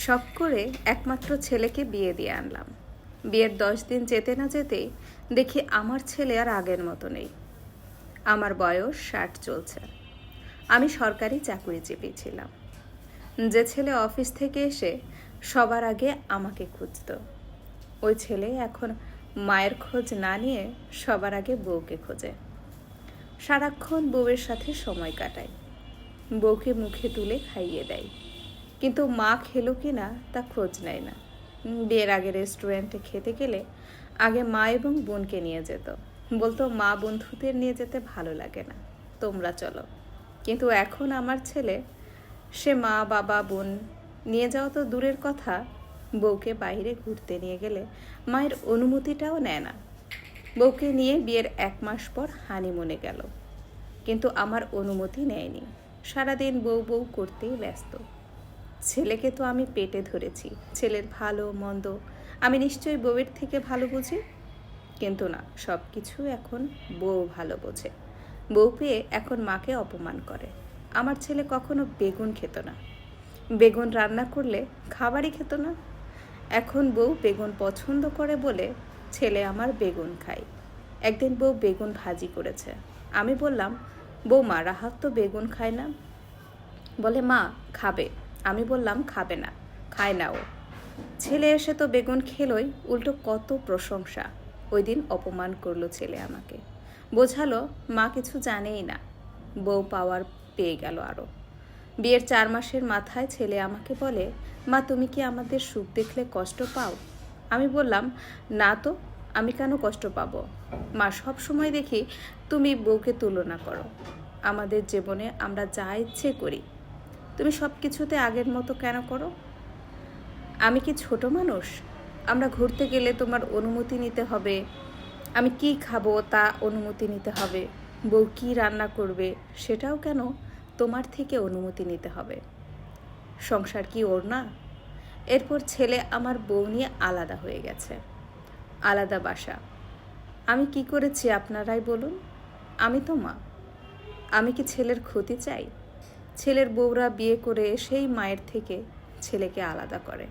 শখ করে একমাত্র ছেলেকে বিয়ে দিয়ে আনলাম। বিয়ের 10 দিন যেতে না যেতেই দেখি আমার ছেলে আর আগের মতো নেই। আমার বয়স 60 চলছে। আমি সরকারি চাকরিজীবী ছিলাম। যে ছেলে অফিস থেকে এসে সবার আগে আমাকে খুঁজত, ওই ছেলে এখন মায়ের খোঁজ না নিয়ে সবার আগে বউকে খোঁজে। সারাক্ষণ বউয়ের সাথে সময় কাটায়, বউকে মুখে তুলে খাইয়ে দেয়, কিন্তু মা খেলো কি না তা খোঁজ নেয় না। বিয়ের আগে রেস্টুরেন্টে খেতে গেলে আগে মা এবং বোনকে নিয়ে যেত, বলতো মা বন্ধুদের নিয়ে যেতে ভালো লাগে না, তোমরা চলো। কিন্তু এখন আমার ছেলে, সে মা বাবা বোন নিয়ে যাওয়া তো দূরের কথা, বউকে বাইরে ঘুরতে নিয়ে গেলে মায়ের অনুমতিটাও নেয় না। বউকে নিয়ে বিয়ের 1 মাস পর হানিমুনে গেল, কিন্তু আমার অনুমতি নেয়নি। সারাদিন বউ বউ করতেই ব্যস্ত। ছেলেকে তো আমি পেটে ধরেছি, ছেলের ভালো মন্দ আমি নিশ্চয়ই বউয়ের থেকে ভালো বুঝি। কিন্তু না, সব কিছু এখন বউ ভালো বোঝে। বউ পেয়ে এখন মাকে অপমান করে। আমার ছেলে কখনো বেগুন খেত না, বেগুন রান্না করলে খাবারই খেত না। এখন বউ বেগুন পছন্দ করে বলে ছেলে আমার বেগুন খায়। একদিন বউ বেগুন ভাজি করেছে, আমি বললাম, বৌমা রাহাত তো বেগুন খায় না। বলে মা খাবে। আমি বললাম খাবে না, খায় না ও। ছেলে এসে তো বেগুন খেলোই, উল্টো কত প্রশংসা। ওই দিন অপমান করলো ছেলে আমাকে, বোঝালো মা কিছু জানেই না। বউ পাওয়ার পেয়ে গেল আরও। বিয়ের 4 মাসের মাথায় ছেলে আমাকে বলে, মা তুমি কি আমাদের সুখ দেখলে কষ্ট পাও? আমি বললাম, না তো, আমি কেন কষ্ট পাবো? মা সব সময় দেখি তুমি বউকে তুলনা করো। আমাদের জীবনে আমরা যা ইচ্ছে করি, তুমি সব কিছুতে আগের মতো কেন করো? আমি কি ছোট মানুষ? আমরা ঘুরতে গেলে তোমার অনুমতি নিতে হবে, আমি কি খাবো তা অনুমতি নিতে হবে, বউ কি রান্না করবে সেটাও কেন তোমার থেকে অনুমতি নিতে হবে? সংসার কি ওর না? এরপর ছেলে আমার বউ নিয়ে আলাদা হয়ে গেছে, আলাদা বাসা। আমি কি করেছি আপনারাই বলুন? আমি তো মা, আমি কি ছেলের ক্ষতি চাই? ছেলের বউরা বিয়ে করে সেই মায়ের থেকে ছেলেকে আলাদা করে।